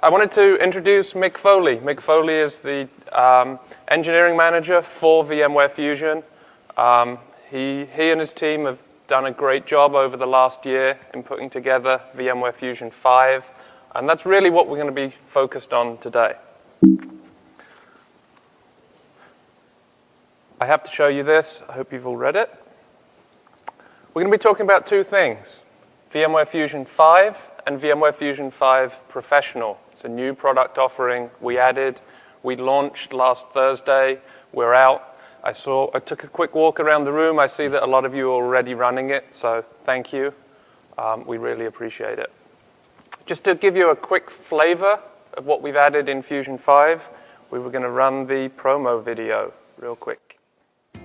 I wanted to introduce Mick Foley. Mick Foley is the engineering manager for VMware Fusion. He and his team have done a great job over the last year in putting together VMware Fusion 5, and that's really what we're going to be focused on today. I have to show you this. I hope you've all read it. We're going to be talking about two things, VMware Fusion 5 and VMware Fusion 5 Professional. It's a new product offering we added. We launched last Thursday. We're out. I took a quick walk around the room. I see that a lot of you are already running it, so thank you. We really appreciate it. Just to give you a quick flavor of what we've added in Fusion 5, we were going to run the promo video real quick.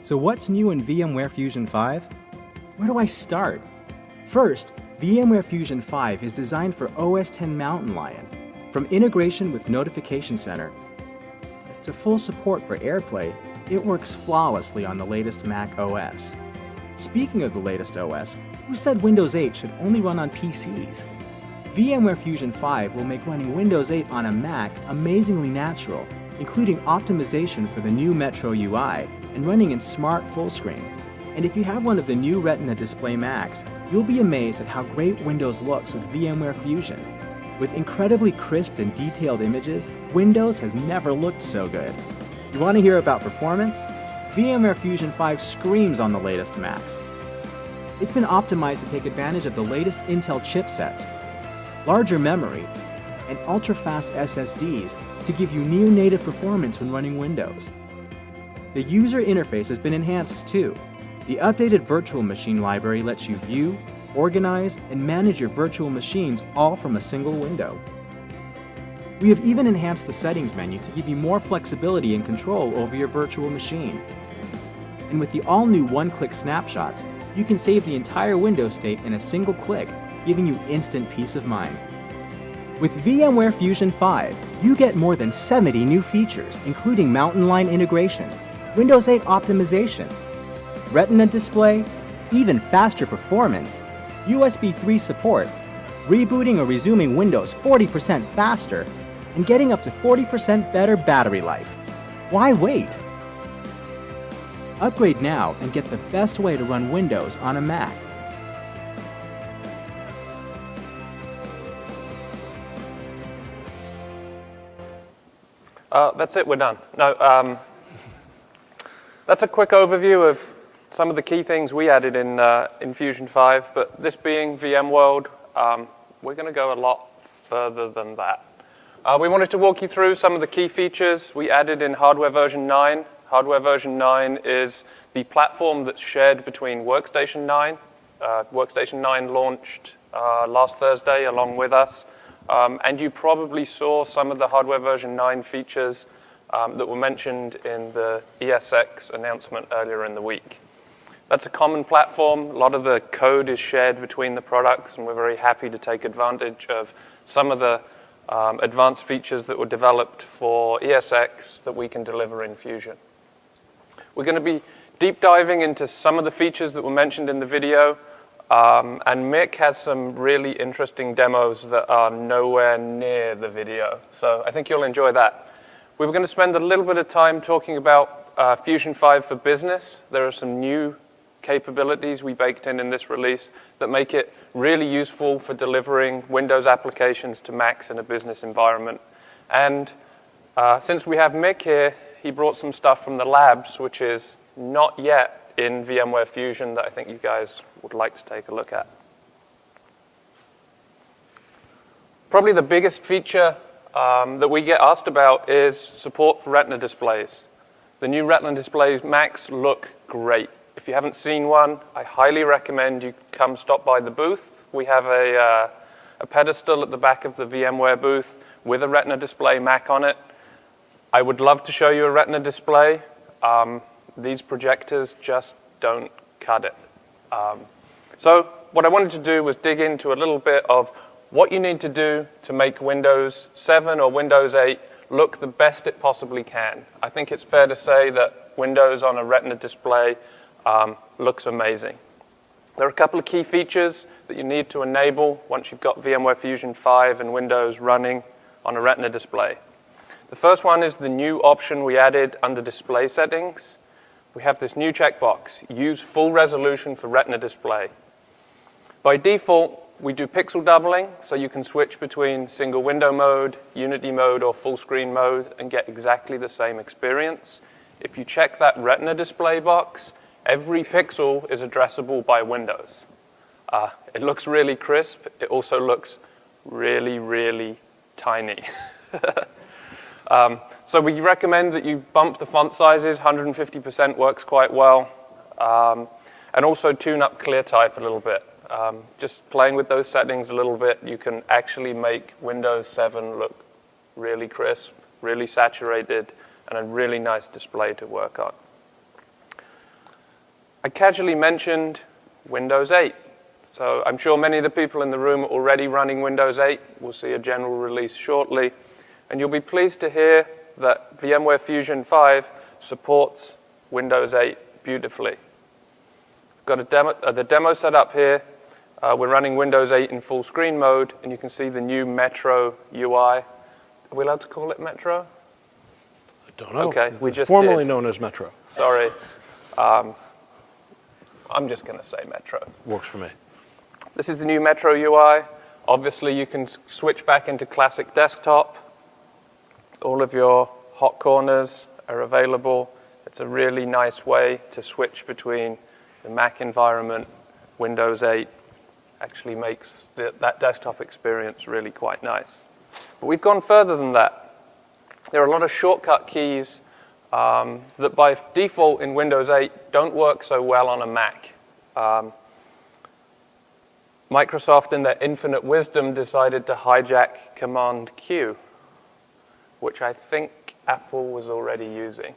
So what's new in VMware Fusion 5? Where do I start? First, VMware Fusion 5 is designed for OS X Mountain Lion. From integration with Notification Center to full support for AirPlay, it works flawlessly on the latest Mac OS. Speaking of the latest OS, who said Windows 8 should only run on PCs? VMware Fusion 5 will make running Windows 8 on a Mac amazingly natural, including optimization for the new Metro UI and running in smart full screen. And if you have one of the new Retina Display Macs, you'll be amazed at how great Windows looks with VMware Fusion. With incredibly crisp and detailed images, Windows has never looked so good. You want to hear about performance? VMware Fusion 5 screams on the latest Macs. It's been optimized to take advantage of the latest Intel chipsets, larger memory, and ultra-fast SSDs to give you near-native performance when running Windows. The user interface has been enhanced too. The updated virtual machine library lets you view, organize, and manage your virtual machines all from a single window. We have even enhanced the settings menu to give you more flexibility and control over your virtual machine. And with the all-new one-click snapshots, you can save the entire Windows state in a single click, giving you instant peace of mind. With VMware Fusion 5, you get more than 70 new features, including Mountain Lion integration, Windows 8 optimization, Retina display, even faster performance, USB 3 support, rebooting or resuming Windows 40% faster, and getting up to 40% better battery life. Why wait? Upgrade now and get the best way to run Windows on a Mac. That's it, we're done. No, that's a quick overview of some of the key things we added in Fusion 5, but this being VMworld, we're going to go a lot further than that. We wanted to walk you through some of the key features we added in Hardware version 9. Hardware version 9 is the platform that's shared between Workstation 9. Workstation 9 launched last Thursday along with us, and you probably saw some of the Hardware version 9 features that were mentioned in the ESX announcement earlier in the week. That's a common platform. A lot of the code is shared between the products, and we're very happy to take advantage of some of the advanced features that were developed for ESX that we can deliver in Fusion. We're going to be deep diving into some of the features that were mentioned in the video, and Mick has some really interesting demos that are nowhere near the video, so I think you'll enjoy that. We were going to spend a little bit of time talking about Fusion 5 for Business. There are some new capabilities we baked in this release that make it really useful for delivering Windows applications to Macs in a business environment. And since we have Mick here, he brought some stuff from the labs, which is not yet in VMware Fusion, that I think you guys would like to take a look at. Probably the biggest feature that we get asked about is support for Retina displays. The new Retina displays Macs look great. If you haven't seen one, I highly recommend you come stop by the booth. We have a pedestal at the back of the VMware booth with a Retina display Mac on it. I would love to show you a Retina display. These projectors just don't cut it. So what I wanted to do was dig into a little bit of what you need to do to make Windows 7 or Windows 8 look the best it possibly can. I think it's fair to say that Windows on a Retina display looks amazing. There are a couple of key features that you need to enable once you've got VMware Fusion 5 and Windows running on a Retina display. The first one is the new option we added under display settings. We have this new checkbox, use full resolution for Retina display. By default, we do pixel doubling, so you can switch between single window mode, Unity mode, or full screen mode and get exactly the same experience. If you check that Retina display box, every pixel is addressable by Windows. It looks really crisp. It also looks really, really tiny. So we recommend that you bump the font sizes. 150% works quite well. And also tune up clear type a little bit. Just playing with those settings a little bit, you can actually make Windows 7 look really crisp, really saturated, and a really nice display to work on. I casually mentioned Windows 8. So I'm sure many of the people in the room are already running Windows 8. We'll see a general release shortly. And you'll be pleased to hear that VMware Fusion 5 supports Windows 8 beautifully. Got the demo set up here. We're running Windows 8 in full screen mode, and you can see the new Metro UI. Are we allowed to call it Metro? I don't know. Okay, we just formerly known as Metro. Sorry. I'm just going to say Metro. Works for me. This is the new Metro UI. Obviously, you can switch back into classic desktop. All of your hot corners are available. It's a really nice way to switch between the Mac environment, Windows 8. Actually makes that desktop experience really quite nice. But we've gone further than that. There are a lot of shortcut keys that by default in Windows 8 don't work so well on a Mac. Microsoft, in their infinite wisdom, decided to hijack Command Q, which I think Apple was already using.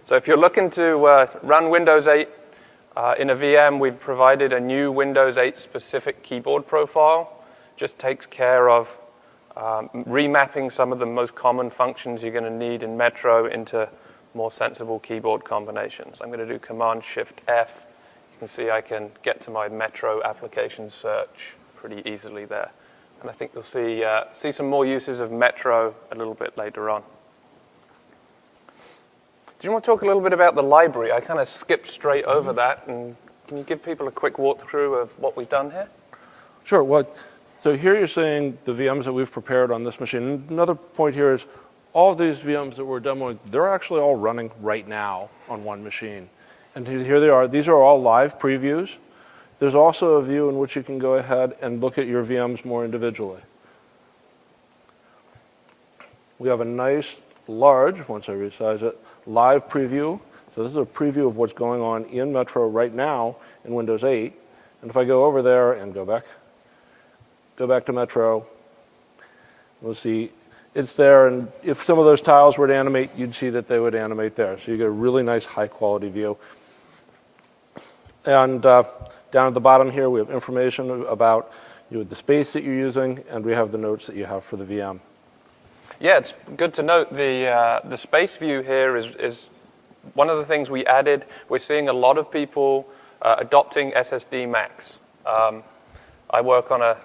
So if you're looking to run Windows 8 in a VM, we've provided a new Windows 8 specific keyboard profile. Just takes care of remapping some of the most common functions you're going to need in Metro into more sensible keyboard combinations. I'm going to do Command-Shift-F. You can see I can get to my Metro application search pretty easily there. And I think you'll see some more uses of Metro a little bit later on. Do you want to talk a little bit about the library? I kind of skipped straight over that. And can you give people a quick walkthrough of what we've done here? Sure. Well, so here you're seeing the VMs that we've prepared on this machine. Another point here is all of these VMs that we're demoing, they're actually all running right now on one machine. And here they are. These are all live previews. There's also a view in which you can go ahead and look at your VMs more individually. We have a nice, large, once I resize it, live preview. So this is a preview of what's going on in Metro right now in Windows 8. And if I go over there and go back to Metro, we'll see it's there. And if some of those tiles were to animate, you'd see that they would animate there. So you get a really nice high-quality view. And down at the bottom here, we have information about the space that you're using, and we have the notes that you have for the VM. Yeah, it's good to note the space view here is one of the things we added. We're seeing a lot of people adopting SSD Macs. I work on a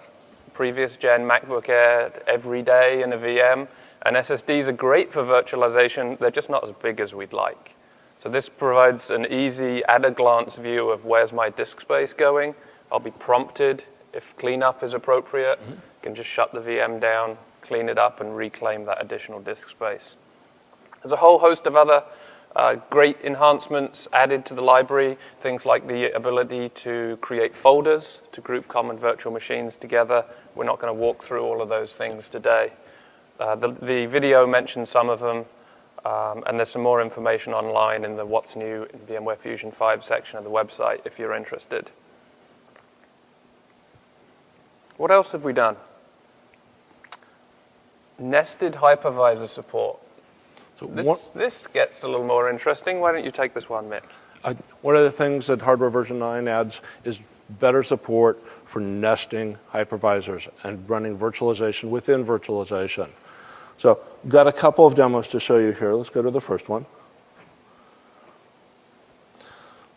previous gen MacBook Air every day in a VM, and SSDs are great for virtualization. They're just not as big as we'd like. So this provides an easy, at-a-glance view of where's my disk space going. I'll be prompted if cleanup is appropriate. I can just shut the VM down, clean it up, and reclaim that additional disk space. There's a whole host of other great enhancements added to the library, things like the ability to create folders to group common virtual machines together. We're not going to walk through all of those things today. The video mentioned some of them. And there's some more information online in the What's New in VMware Fusion 5 section of the website if you're interested. What else have we done? Nested hypervisor support. So this gets a little more interesting. Why don't you take this one, Mick? One of the things that hardware version 9 adds is better support for nesting hypervisors and running virtualization within virtualization. So we've got a couple of demos to show you here. Let's go to the first one.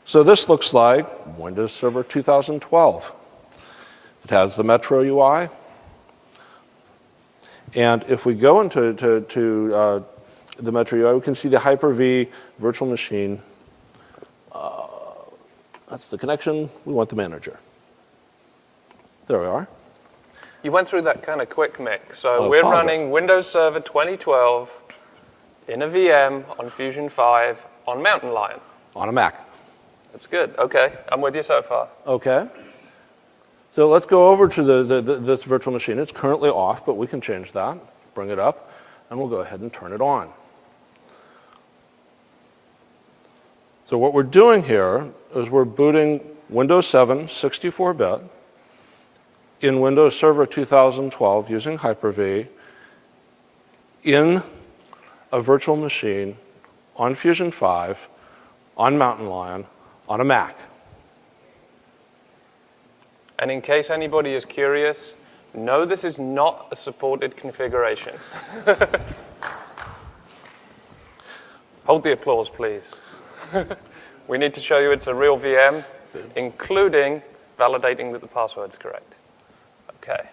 So this looks like Windows Server 2012. It has the Metro UI. And if we go into the Metro UI, we can see the Hyper-V virtual machine. That's the connection. We want the manager. There we are. You went through that kind of quick, Mick. So we're running Windows Server 2012 in a VM on Fusion 5 on Mountain Lion. On a Mac. That's good. Okay, I'm with you so far. Okay. So let's go over to this virtual machine. It's currently off, but we can change that, bring it up, and we'll go ahead and turn it on. So what we're doing here is we're booting Windows 7 64-bit in Windows Server 2012 using Hyper-V in a virtual machine on Fusion 5, on Mountain Lion, on a Mac. And in case anybody is curious, no, this is not a supported configuration. Hold the applause, please. We need to show you it's a real VM, including validating that the password's correct. Okay.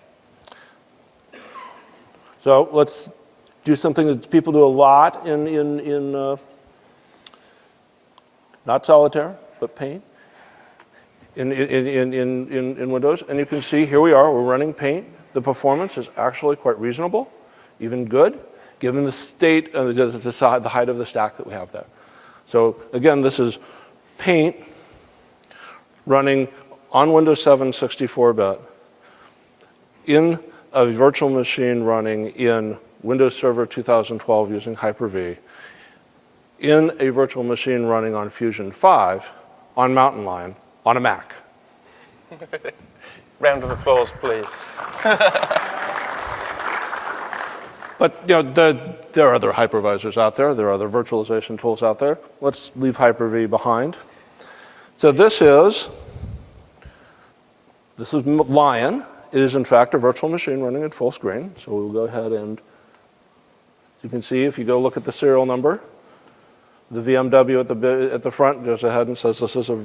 So let's do something that people do a lot in not solitaire, but Paint in Windows. And you can see here we are, we're running Paint. The performance is actually quite reasonable, even good, given the state and the height of the stack that we have there. So again, this is Paint running on Windows 7 64-bit in a virtual machine running in Windows Server 2012 using Hyper-V, in a virtual machine running on Fusion 5, on Mountain Lion, on a Mac. Round of applause, please. But you know, there are other hypervisors out there. There are other virtualization tools out there. Let's leave Hyper-V behind. So this is Lion. It is, in fact, a virtual machine running at full screen. So we'll go ahead and, as you can see, if you go look at the serial number, the VMW at the front goes ahead and says this is a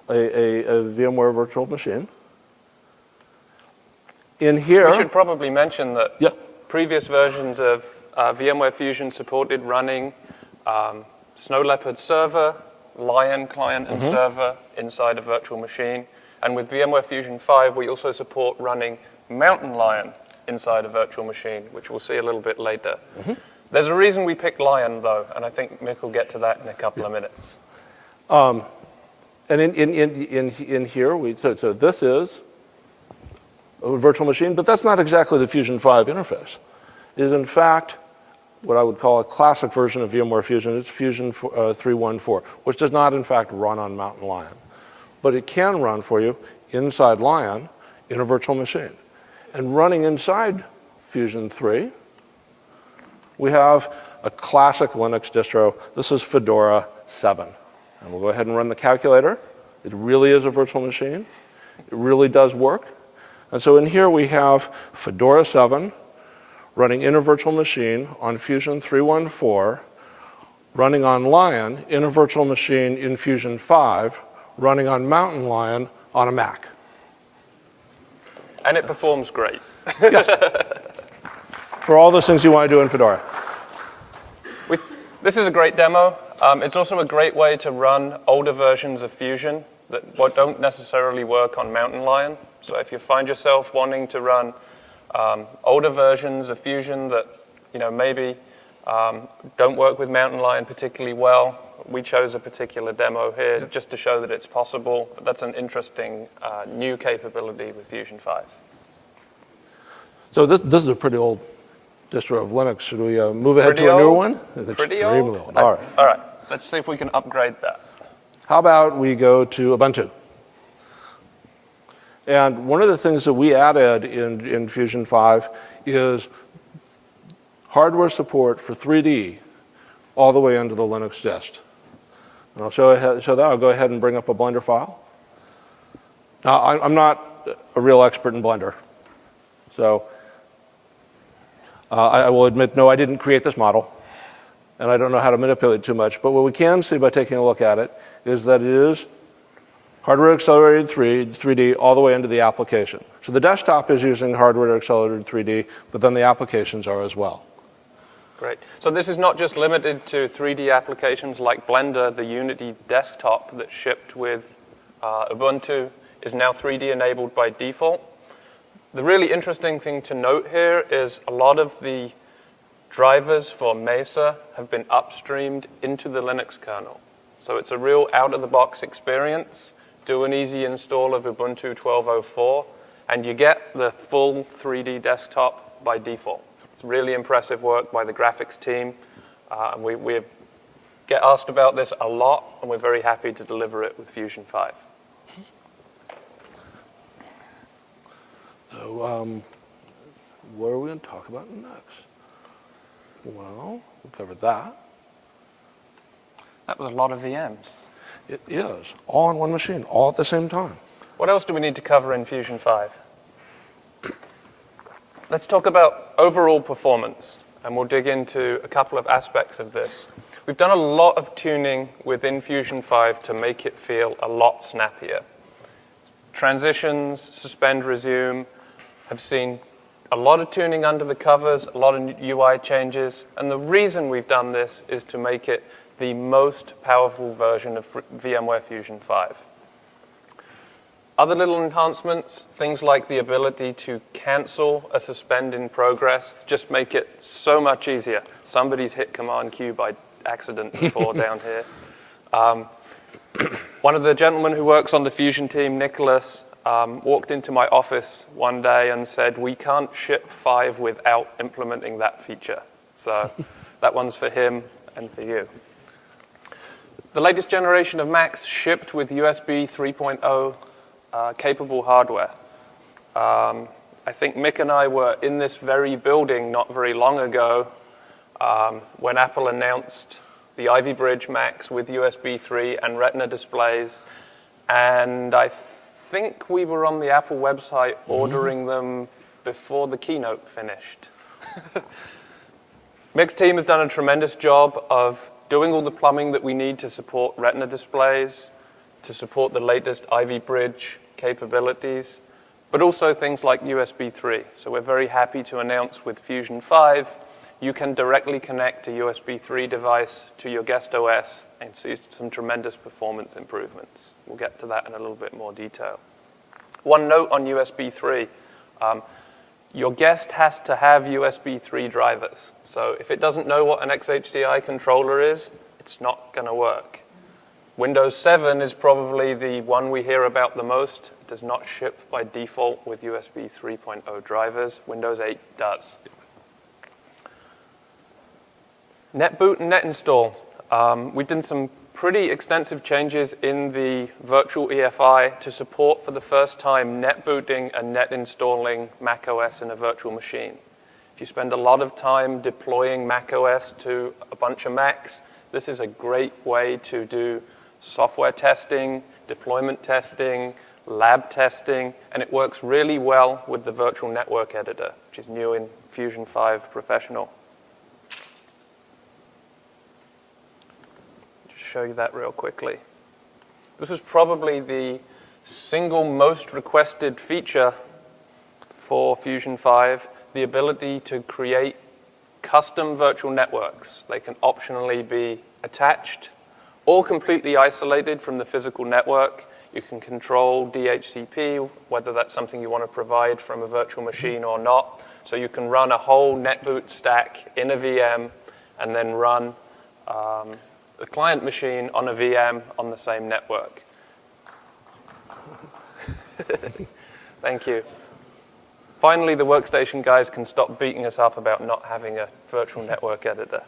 VMware virtual machine. In here, we should probably mention that previous versions of VMware Fusion supported running Snow Leopard server, Lion client and server inside a virtual machine. And with VMware Fusion 5, we also support running Mountain Lion inside a virtual machine, which we'll see a little bit later. There's a reason we picked Lion, though, and I think Mick will get to that in a couple of minutes. And in here, so this is a virtual machine, but that's not exactly the Fusion 5 interface. It is, in fact, what I would call a classic version of VMware Fusion. It's Fusion 3.1.4, which does not, in fact, run on Mountain Lion. But it can run for you inside Lion in a virtual machine. And running inside Fusion 3, we have a classic Linux distro. This is Fedora 7. And we'll go ahead and run the calculator. It really is a virtual machine. It really does work. And so in here we have Fedora 7 running in a virtual machine on Fusion 3.1.4, running on Lion in a virtual machine in Fusion 5, running on Mountain Lion on a Mac. And it performs great. Yes. For all those things you want to do in Fedora. This is a great demo. It's also a great way to run older versions of Fusion that don't necessarily work on Mountain Lion. So if you find yourself wanting to run older versions of Fusion that maybe don't work with Mountain Lion particularly well, we chose a particular demo here just to show that it's possible. That's an interesting new capability with Fusion 5. So this is a pretty old distro of Linux. Should we move ahead to a newer one? It's pretty extremely old. All right. Let's see if we can upgrade that. How about we go to Ubuntu? And one of the things that we added in Fusion 5 is hardware support for 3D all the way into the Linux dist. And I'll show that. I'll go ahead and bring up a Blender file. Now, I'm not a real expert in Blender. So I will admit, no, I didn't create this model. And I don't know how to manipulate too much. But what we can see by taking a look at it is that it is Hardware accelerated 3D all the way into the application. So the desktop is using hardware accelerated 3D, but then the applications are as well. Great. So this is not just limited to 3D applications like Blender. The Unity desktop that shipped with Ubuntu is now 3D enabled by default. The really interesting thing to note here is a lot of the drivers for Mesa have been upstreamed into the Linux kernel. So it's a real out-of-the-box experience. Do an easy install of Ubuntu 12.04, and you get the full 3D desktop by default. It's really impressive work by the graphics team. We get asked about this a lot, and we're very happy to deliver it with Fusion 5. So what are we going to talk about next? Well, we covered that. That was a lot of VMs. It is, all on one machine, all at the same time. What else do we need to cover in Fusion 5? Let's talk about overall performance, and we'll dig into a couple of aspects of this. We've done a lot of tuning within Fusion 5 to make it feel a lot snappier. Transitions, suspend, resume, have seen a lot of tuning under the covers, a lot of UI changes, and the reason we've done this is to make it the most powerful version of VMware Fusion 5. Other little enhancements, things like the ability to cancel a suspend in progress, just make it so much easier. Somebody's hit Command Q by accident before down here. One of the gentlemen who works on the Fusion team, Nicholas, walked into my office one day and said, "We can't ship 5 without implementing that feature." So that one's for him and for you. The latest generation of Macs shipped with USB 3.0 capable hardware. I think Mick and I were in this very building not very long ago when Apple announced the Ivy Bridge Macs with USB 3 and Retina Displays, and I think we were on the Apple website ordering them before the keynote finished. Mick's team has done a tremendous job of doing all the plumbing that we need to support Retina displays, to support the latest Ivy Bridge capabilities, but also things like USB 3. So we're very happy to announce with Fusion 5, you can directly connect a USB 3 device to your guest OS and see some tremendous performance improvements. We'll get to that in a little bit more detail. One note on USB 3. Your guest has to have USB 3 drivers. So if it doesn't know what an XHDI controller is, it's not going to work. Windows 7 is probably the one we hear about the most. It does not ship by default with USB 3.0 drivers. Windows 8 does. NetBoot and NetInstall. We did some pretty extensive changes in the virtual EFI to support for the first time net booting and net installing macOS in a virtual machine. If you spend a lot of time deploying macOS to a bunch of Macs, this is a great way to do software testing, deployment testing, lab testing, and it works really well with the virtual network editor, which is new in Fusion 5 Professional. Show you that real quickly. This is probably the single most requested feature for Fusion 5, the ability to create custom virtual networks. They can optionally be attached or completely isolated from the physical network. You can control DHCP, whether that's something you want to provide from a virtual machine or not. So you can run a whole NetBoot stack in a VM and then run the client machine on a VM on the same network. Thank you. Finally, the workstation guys can stop beating us up about not having a virtual network editor.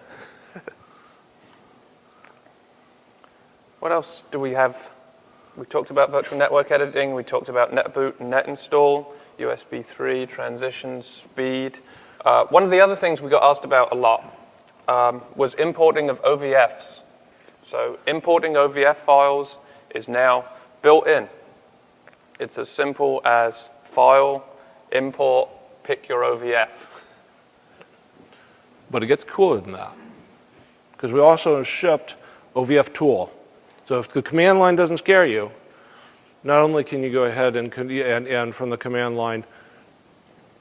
What else do we have? We talked about virtual network editing. We talked about NetBoot and NetInstall, USB 3, transitions, speed. One of the other things we got asked about a lot was importing of OVFs. So importing OVF files is now built in. It's as simple as file, import, pick your OVF. But it gets cooler than that, because we also shipped OVF tool. So if the command line doesn't scare you, not only can you go ahead and from the command line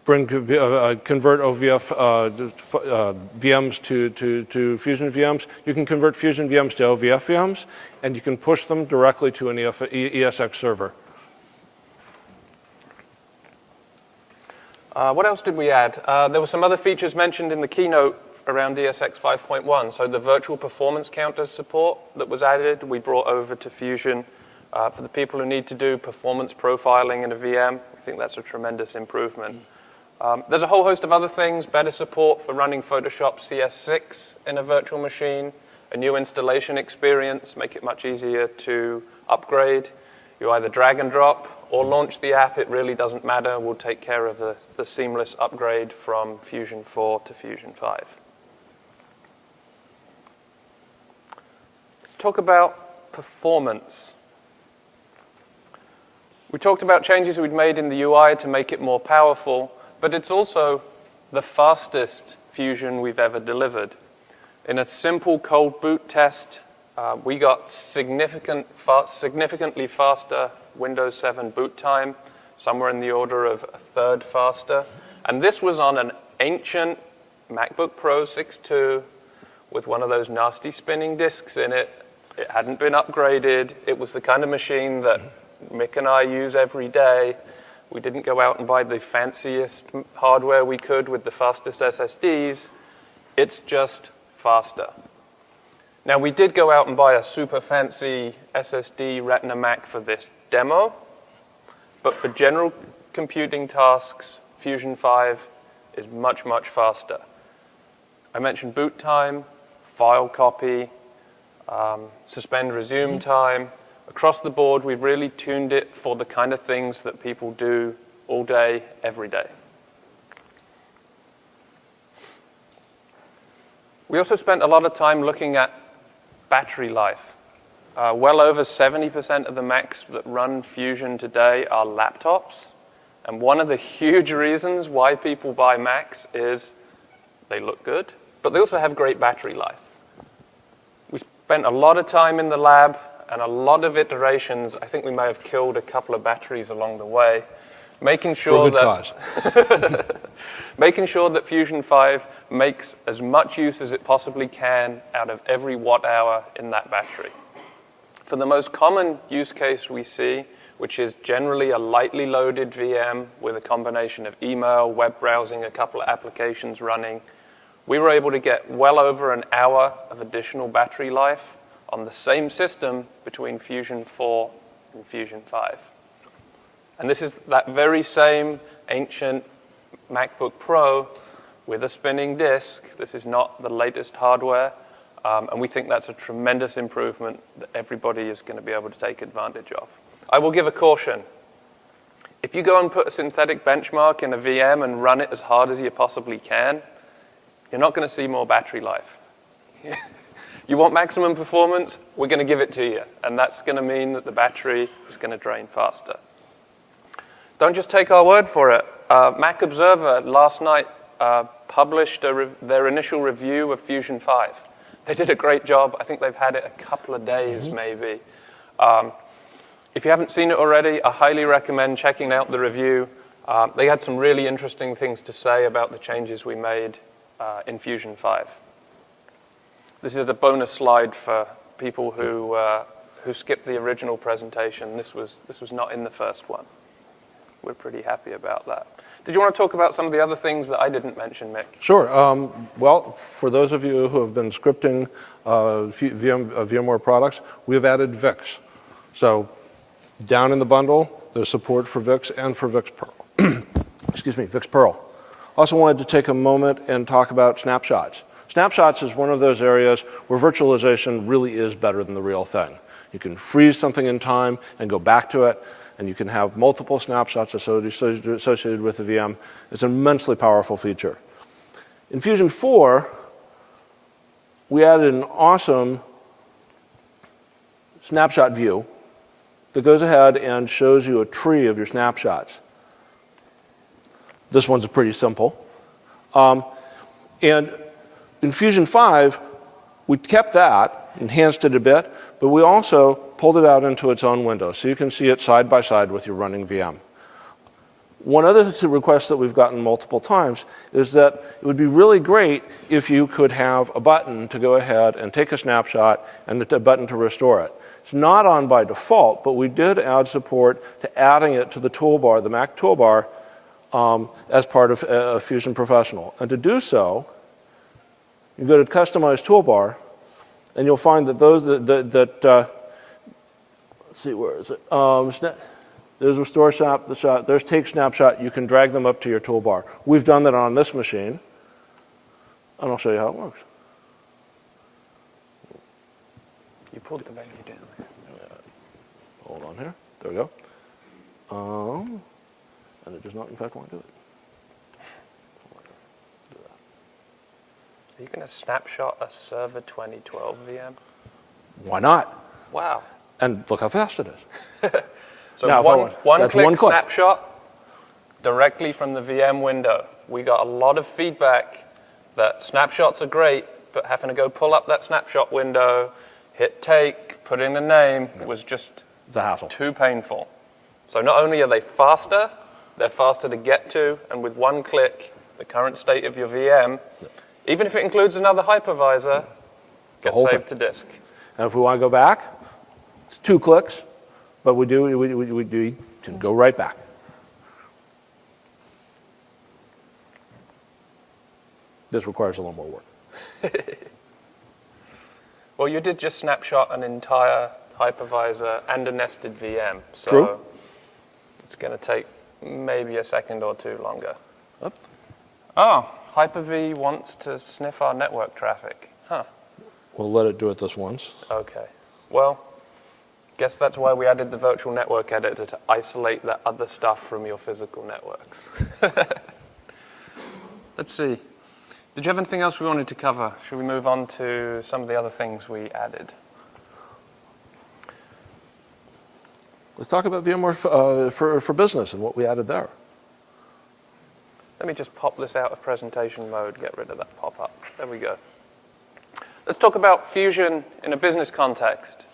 convert OVF VMs to Fusion VMs, you can convert Fusion VMs to OVF VMs, and you can push them directly to an ESX server. What else did we add? There were some other features mentioned in the keynote around ESX 5.1. So the virtual performance counters support that was added, we brought over to Fusion. For the people who need to do performance profiling in a VM, I think that's a tremendous improvement. There's a whole host of other things, better support for running Photoshop CS6 in a virtual machine, a new installation experience, make it much easier to upgrade. You either drag and drop or launch the app, it really doesn't matter. We'll take care of the seamless upgrade from Fusion 4 to Fusion 5. Let's talk about performance. We talked about changes we'd made in the UI to make it more powerful, but it's also the fastest Fusion we've ever delivered. In a simple cold boot test, we got significantly faster Windows 7 boot time, somewhere in the order of a third faster. And this was on an ancient MacBook Pro 6.2 with one of those nasty spinning disks in it. It hadn't been upgraded. It was the kind of machine that Mick and I use every day. We didn't go out and buy the fanciest hardware we could with the fastest SSDs. It's just faster. Now, we did go out and buy a super fancy SSD Retina Mac for this demo, but for general computing tasks, Fusion 5 is much, much faster. I mentioned boot time, file copy, suspend resume time. Across the board, we've really tuned it for the kind of things that people do all day, every day. We also spent a lot of time looking at battery life. Well over 70% of the Macs that run Fusion today are laptops. And one of the huge reasons why people buy Macs is they look good, but they also have great battery life. We spent a lot of time in the lab and a lot of iterations. I think we may have killed a couple of batteries along the way, making sure making sure that Fusion 5 makes as much use as it possibly can out of every watt hour in that battery. For the most common use case we see, which is generally a lightly loaded VM with a combination of email, web browsing, a couple of applications running, we were able to get well over an hour of additional battery life on the same system between Fusion 4 and Fusion 5. And this is that very same ancient MacBook Pro with a spinning disk. This is not the latest hardware, and we think that's a tremendous improvement that everybody is going to be able to take advantage of. I will give a caution. If you go and put a synthetic benchmark in a VM and run it as hard as you possibly can, you're not going to see more battery life. You want maximum performance? We're going to give it to you, and that's going to mean that the battery is going to drain faster. Don't just take our word for it. Mac Observer last night published their initial review of Fusion 5. They did a great job. I think they've had it a couple of days, maybe. If you haven't seen it already, I highly recommend checking out the review. They had some really interesting things to say about the changes we made in Fusion 5. This is a bonus slide for people who skipped the original presentation. This was not in the first one. We're pretty happy about that. Did you want to talk about some of the other things that I didn't mention, Mick? Sure. Well, for those of you who have been scripting VMware products, we have added VIX. So down in the bundle, there's support for VIX and for VIX Pearl. Excuse me, VIX Pearl. Also wanted to take a moment and talk about snapshots. Snapshots is one of those areas where virtualization really is better than the real thing. You can freeze something in time and go back to it, and you can have multiple snapshots associated with the VM. It's an immensely powerful feature. In Fusion 4, we added an awesome snapshot view that goes ahead and shows you a tree of your snapshots. This one's pretty simple. And in Fusion 5, we kept that, enhanced it a bit, but we also pulled it out into its own window, so you can see it side by side with your running VM. One other request that we've gotten multiple times is that it would be really great if you could have a button to go ahead and take a snapshot and a button to restore it. It's not on by default, but we did add support to adding it to the toolbar, the Mac toolbar, as part of Fusion Professional. And to do so, you go to Customize Toolbar, and you'll find that those let's see, where is it? There's Restore Snapshot, there's Take Snapshot. You can drag them up to your toolbar. We've done that on this machine, and I'll show you how it works. You pulled the menu down there. Hold on here. There we go. And it does not, in fact, want to do it. Are you going to snapshot a Server 2012 VM? Why not? Wow. And look how fast it is. So now, one click snapshot directly from the VM window. We got a lot of feedback that snapshots are great, but having to go pull up that snapshot window, hit take, put in a name, was just it's a hassle. Too painful. So not only are they faster, they're faster to get to, and with one click, the current state of your VM, even if it includes another hypervisor, gets saved to disk. And if we want to go back, it's 2 clicks, but we can go right back. This requires a little more work. Well, you did just snapshot an entire hypervisor and a nested VM, so True. It's going to take maybe a second or two longer. Up. Oh, Hyper-V wants to sniff our network traffic. Huh. We'll let it do it this once. Okay. Well, guess that's why we added the virtual network editor, to isolate that other stuff from your physical networks. Let's see. Did you have anything else we wanted to cover? Should we move on to some of the other things we added? Let's talk about VMware for Business and what we added there. Let me just pop this out of presentation mode, get rid of that pop-up. There we go. Let's talk about Fusion in a business context.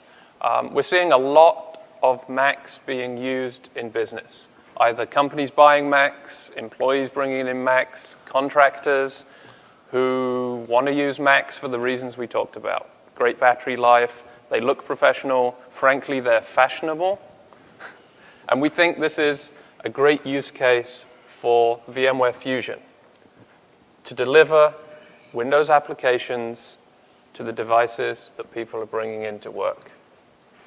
We're seeing a lot of Macs being used in business. Either companies buying Macs, employees bringing in Macs, contractors who want to use Macs for the reasons we talked about. Great battery life, they look professional, frankly, they're fashionable. And we think this is a great use case for VMware Fusion to deliver Windows applications to the devices that people are bringing into work.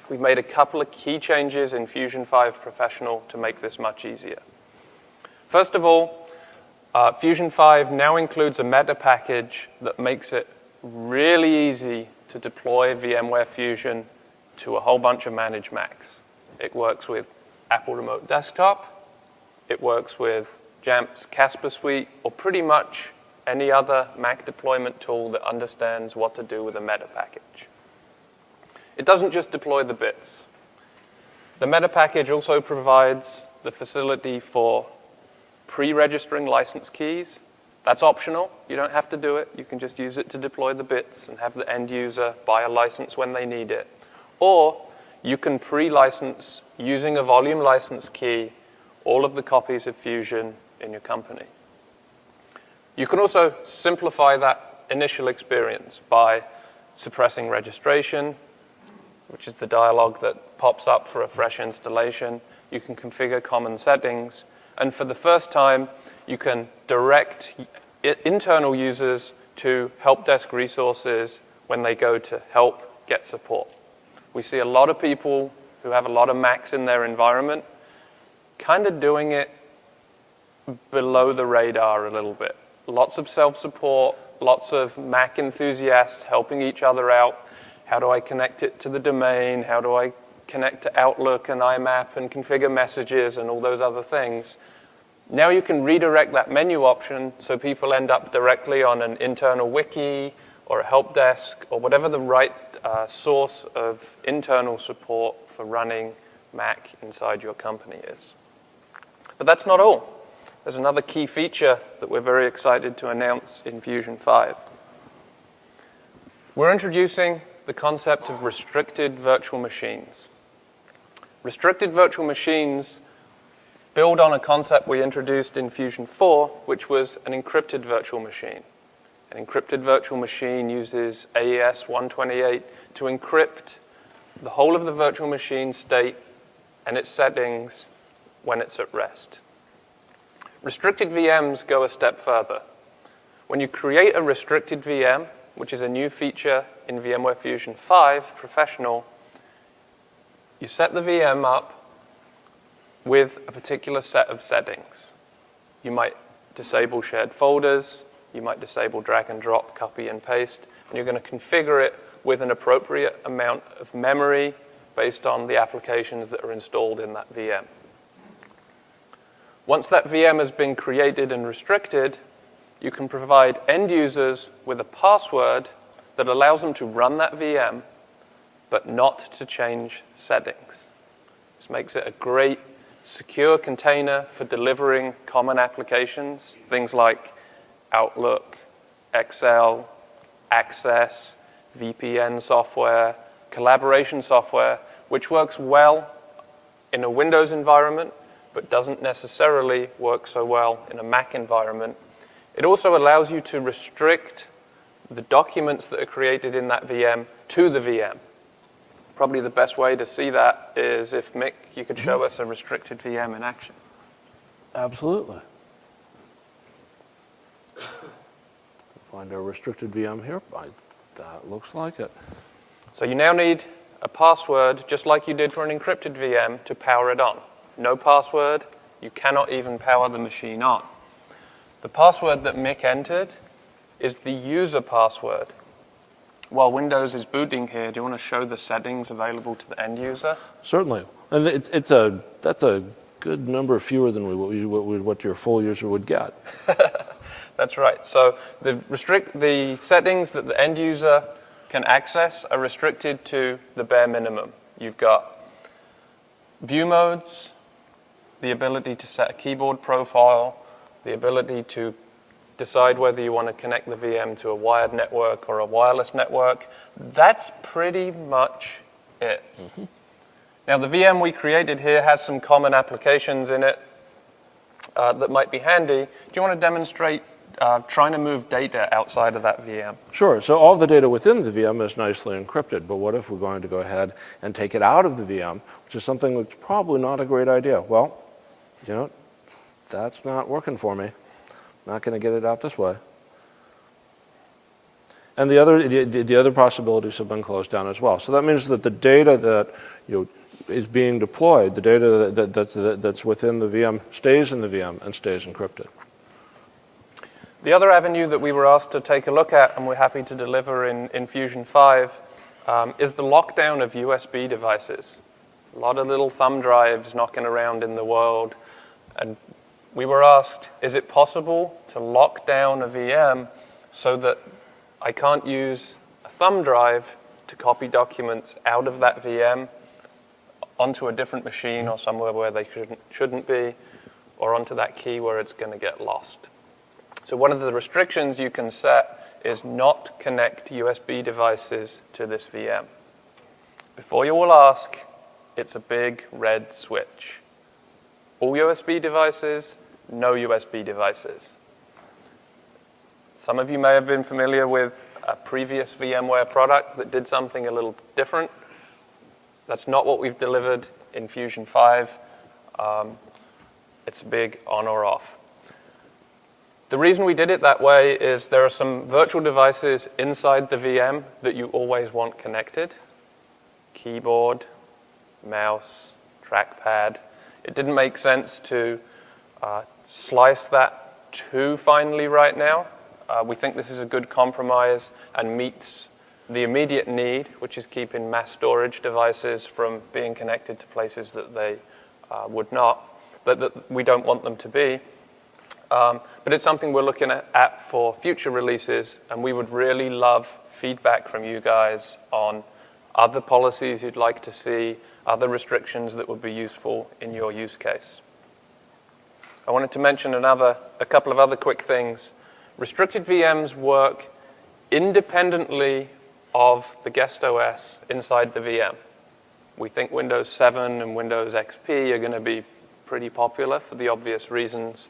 We've made a couple of key changes in Fusion 5 Professional to make this much easier. First of all, Fusion 5 now includes a meta package that makes it really easy to deploy VMware Fusion to a whole bunch of managed Macs. It works with Apple Remote Desktop, it works with Jamf's Casper Suite, or pretty much any other Mac deployment tool that understands what to do with a meta package. It doesn't just deploy the bits. The meta package also provides the facility for pre-registering license keys. That's optional. You don't have to do it. You can just use it to deploy the bits and have the end user buy a license when they need it. Or you can pre-license, using a volume license key, all of the copies of Fusion in your company. You can also simplify that initial experience by suppressing registration, which is the dialog that pops up for a fresh installation. You can configure common settings. And for the first time, you can direct internal users to help desk resources when they go to help get support. We see a lot of people who have a lot of Macs in their environment kind of doing it below the radar a little bit. Lots of self-support, lots of Mac enthusiasts helping each other out. How do I connect it to the domain? How do I connect to Outlook and IMAP and configure messages and all those other things? Now you can redirect that menu option so people end up directly on an internal wiki or a help desk or whatever the right source of internal support for running Mac inside your company is. But that's not all. There's another key feature that we're very excited to announce in Fusion 5. We're introducing the concept of restricted virtual machines. Restricted virtual machines build on a concept we introduced in Fusion 4, which was an encrypted virtual machine. An encrypted virtual machine uses AES 128 to encrypt the whole of the virtual machine state and its settings when it's at rest. Restricted VMs go a step further. When you create a restricted VM, which is a new feature in VMware Fusion 5 Professional, you set the VM up with a particular set of settings. You might disable shared folders, you might disable drag and drop, copy and paste, and you're going to configure it with an appropriate amount of memory based on the applications that are installed in that VM. Once that VM has been created and restricted, you can provide end users with a password that allows them to run that VM, but not to change settings. This makes it a great secure container for delivering common applications, things like Outlook, Excel, Access, VPN software, collaboration software, which works well in a Windows environment, but doesn't necessarily work so well in a Mac environment. It also allows you to restrict the documents that are created in that VM to the VM. Probably the best way to see that is if, Mick, you could show us a restricted VM in action. Absolutely. Find our restricted VM here. That looks like it. So you now need a password, just like you did for an encrypted VM, to power it on. No password, you cannot even power the machine on. The password that Mick entered is the user password. While Windows is booting here, do you want to show the settings available to the end user? Certainly. And that's a good number fewer than what your full user would get. That's right. So the settings that the end user can access are restricted to the bare minimum. You've got view modes, the ability to set a keyboard profile, the ability to decide whether you want to connect the VM to a wired network or a wireless network. That's pretty much it. Mm-hmm. Now, the VM we created here has some common applications in it that might be handy. Do you want to demonstrate trying to move data outside of that VM? Sure. So all the data within the VM is nicely encrypted, but what if we're going to go ahead and take it out of the VM, which is something that's probably not a great idea? Well, you know, that's not working for me. Not going to get it out this way. And the other possibilities have been closed down as well. So that means that the data that is being deployed, the data that's within the VM stays in the VM and stays encrypted. The other avenue that we were asked to take a look at, and we're happy to deliver in Fusion 5, is the lockdown of USB devices. A lot of little thumb drives knocking around in the world, and we were asked, is it possible to lock down a VM so that I can't use a thumb drive to copy documents out of that VM onto a different machine or somewhere where they shouldn't be, or onto that key where it's going to get lost? So one of the restrictions you can set is not connect USB devices to this VM. Before you will ask, it's a big red switch. All USB devices, no USB devices. Some of you may have been familiar with a previous VMware product that did something a little different. That's not what we've delivered in Fusion 5. It's big on or off. The reason we did it that way is there are some virtual devices inside the VM that you always want connected. Keyboard, mouse, trackpad. It didn't make sense to slice that too finely right now. We think this is a good compromise and meets the immediate need, which is keeping mass storage devices from being connected to places that they would not, that we don't want them to be. But it's something we're looking at for future releases, and we would really love feedback from you guys on other policies you'd like to see, other restrictions that would be useful in your use case. I wanted to mention a couple of other quick things. Restricted VMs work independently of the guest OS inside the VM. We think Windows 7 and Windows XP are going to be pretty popular for the obvious reasons,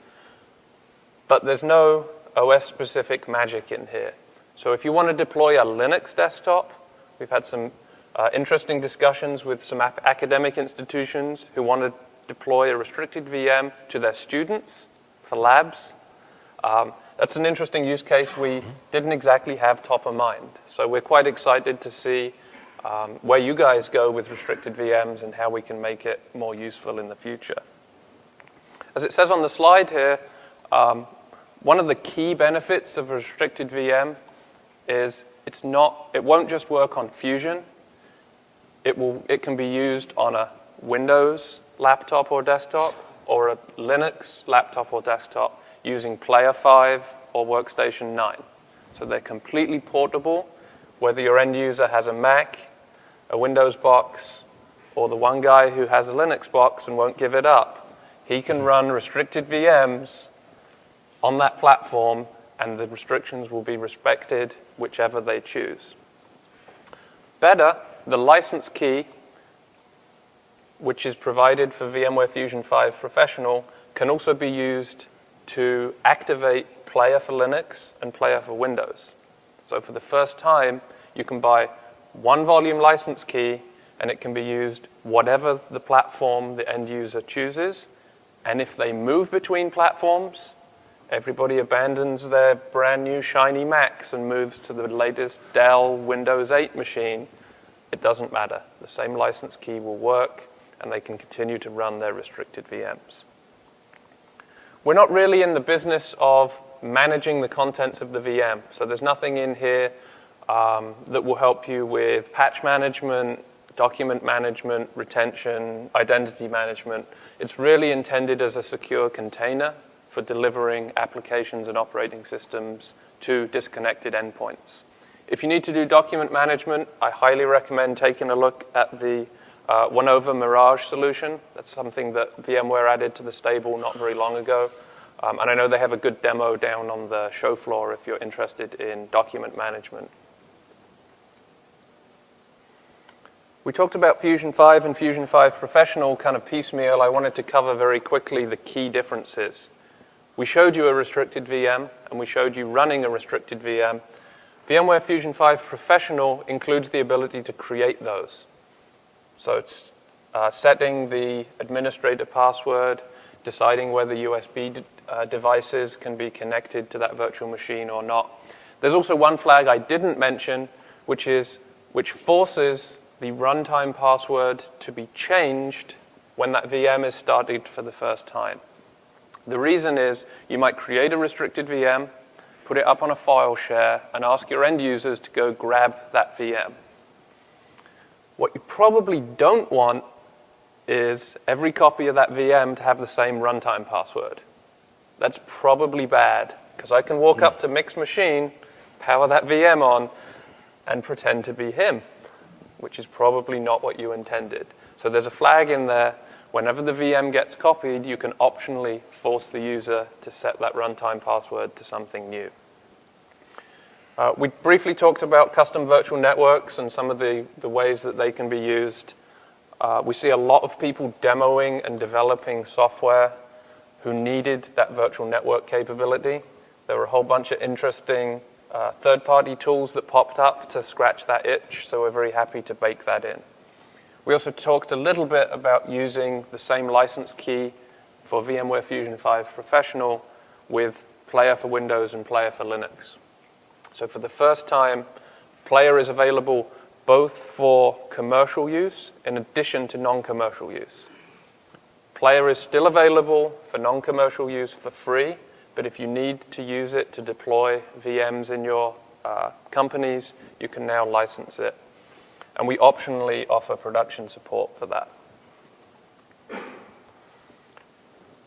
but there's no OS-specific magic in here. So if you want to deploy a Linux desktop, we've had some interesting discussions with some academic institutions who want to deploy a restricted VM to their students for labs. That's an interesting use case we didn't exactly have top of mind. So we're quite excited to see where you guys go with restricted VMs and how we can make it more useful in the future. As it says on the slide here, one of the key benefits of a restricted VM is it won't just work on Fusion. It can be used on a Windows laptop or desktop or a Linux laptop or desktop using Player 5 or Workstation 9. So they're completely portable, whether your end user has a Mac, a Windows box, or the one guy who has a Linux box and won't give it up. He can run restricted VMs on that platform, and the restrictions will be respected whichever they choose. Better, the license key, which is provided for VMware Fusion 5 Professional, can also be used to activate Player for Linux and Player for Windows. So for the first time, you can buy one volume license key, and it can be used whatever the platform the end user chooses. And if they move between platforms, everybody abandons their brand new shiny Macs and moves to the latest Dell Windows 8 machine. It doesn't matter. The same license key will work, and they can continue to run their restricted VMs. We're not really in the business of managing the contents of the VM. So there's nothing in here that will help you with patch management, document management, retention, identity management. It's really intended as a secure container for delivering applications and operating systems to disconnected endpoints. If you need to do document management, I highly recommend taking a look at the OneOver Mirage solution. That's something that VMware added to the stable not very long ago. And I know they have a good demo down on the show floor if you're interested in document management. We talked about Fusion 5 and Fusion 5 Professional kind of piecemeal. I wanted to cover very quickly the key differences. We showed you a restricted VM, and we showed you running a restricted VM. VMware Fusion 5 Professional includes the ability to create those. So it's setting the administrator password, deciding whether USB devices can be connected to that virtual machine or not. There's also one flag I didn't mention, which forces the runtime password to be changed when that VM is started for the first time. The reason is you might create a restricted VM, put it up on a file share, and ask your end users to go grab that VM. What you probably don't want is every copy of that VM to have the same runtime password. That's probably bad, because I can walk up to Mick's machine, power that VM on, and pretend to be him, which is probably not what you intended. So there's a flag in there. Whenever the VM gets copied, you can optionally force the user to set that runtime password to something new. We briefly talked about custom virtual networks and some of the ways that they can be used. We see a lot of people demoing and developing software who needed that virtual network capability. There were a whole bunch of interesting third-party tools that popped up to scratch that itch, so we're very happy to bake that in. We also talked a little bit about using the same license key for VMware Fusion 5 Professional with Player for Windows and Player for Linux. So for the first time, Player is available both for commercial use in addition to non-commercial use. Player is still available for non-commercial use for free, but if you need to use it to deploy VMs in your companies, you can now license it. And we optionally offer production support for that.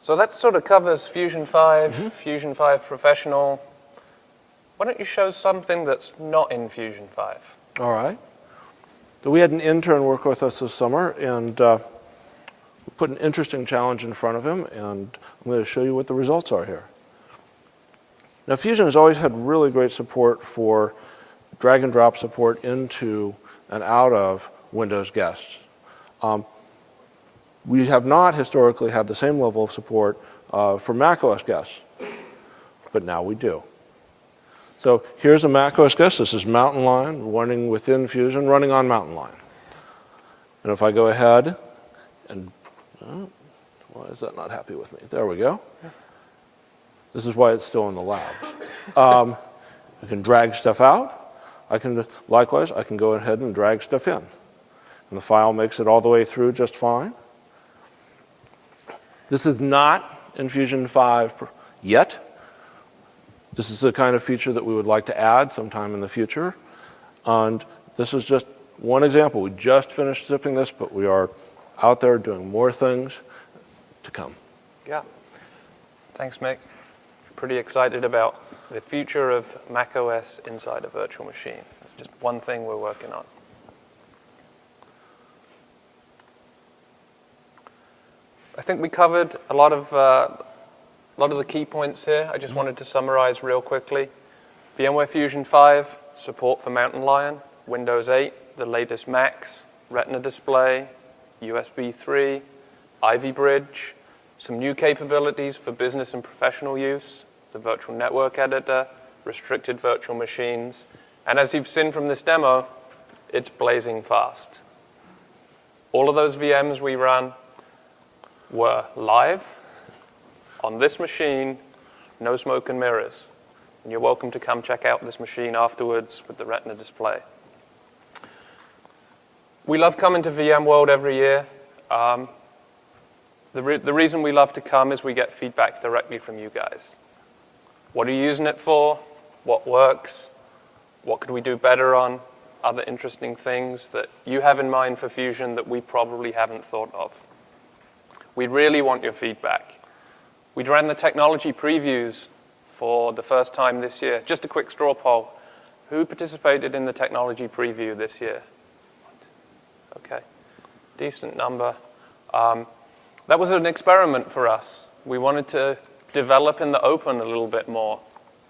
So that sort of covers Fusion 5, Fusion 5 Professional. Why don't you show something that's not in Fusion 5? All right. So we had an intern work with us this summer, and we put an interesting challenge in front of him, and I'm going to show you what the results are here. Now, Fusion has always had really great support for drag and drop support into and out of Windows guests. We have not historically had the same level of support for macOS guests, but now we do. So here's a macOS guest. This is Mountain Lion running within Fusion, running on Mountain Lion. And if I go ahead and, why is that not happy with me? There we go. This is why it's still in the labs. I can drag stuff out. Likewise, I can go ahead and drag stuff in. And the file makes it all the way through just fine. This is not in Fusion 5 yet. This is the kind of feature that we would like to add sometime in the future. And this is just one example. We just finished zipping this, but we are out there doing more things to come. Yeah. Thanks, Mick. Pretty excited about the future of macOS inside a virtual machine. It's just one thing we're working on. I think we covered a lot of the key points here. I just wanted to summarize real quickly. VMware Fusion 5, support for Mountain Lion, Windows 8, the latest Macs, Retina Display, USB 3, Ivy Bridge, some new capabilities for business and professional use, the virtual network editor, restricted virtual machines, and as you've seen from this demo, it's blazing fast. All of those VMs we run were live on this machine, no smoke and mirrors. And you're welcome to come check out this machine afterwards with the Retina display. We love coming to VMworld every year. The reason we love to come is we get feedback directly from you guys. What are you using it for? What works? What could we do better on? Other interesting things that you have in mind for Fusion that we probably haven't thought of. We really want your feedback. We ran the technology previews for the first time this year. Just a quick straw poll. Who participated in the technology preview this year? Okay, decent number. That was an experiment for us. We wanted to develop in the open a little bit more.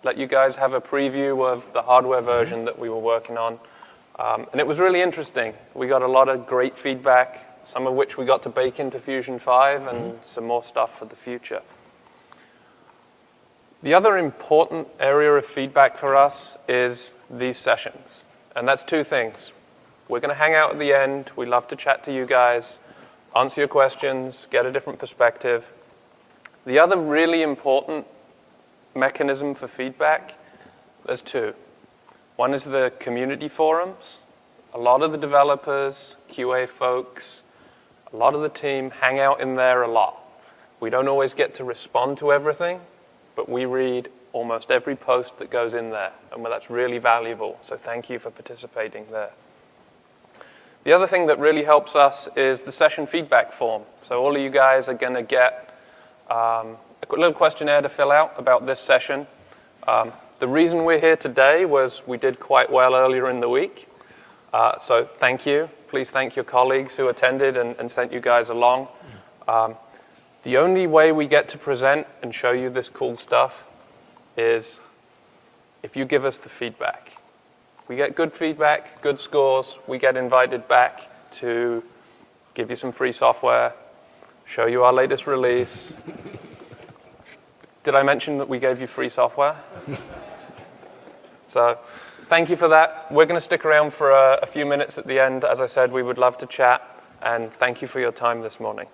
Let you guys have a preview of the hardware version that we were working on. And it was really interesting. We got a lot of great feedback, some of which we got to bake into Fusion 5 and some more stuff for the future. The other important area of feedback for us is these sessions. And that's two things. We're going to hang out at the end. We love to chat to you guys, answer your questions, get a different perspective. The other really important mechanism for feedback, there's two. One is the community forums. A lot of the developers, QA folks, a lot of the team hang out in there a lot. We don't always get to respond to everything, but we read almost every post that goes in there, and that's really valuable, so thank you for participating there. The other thing that really helps us is the session feedback form. So all of you guys are going to get a little questionnaire to fill out about this session. The reason we're here today was we did quite well earlier in the week, so thank you. Please thank your colleagues who attended and sent you guys along. The only way we get to present and show you this cool stuff is if you give us the feedback. We get good feedback, good scores. We get invited back to give you some free software, show you our latest release. Did I mention that we gave you free software? So thank you for that. We're going to stick around for a few minutes at the end. As I said, we would love to chat. And thank you for your time this morning.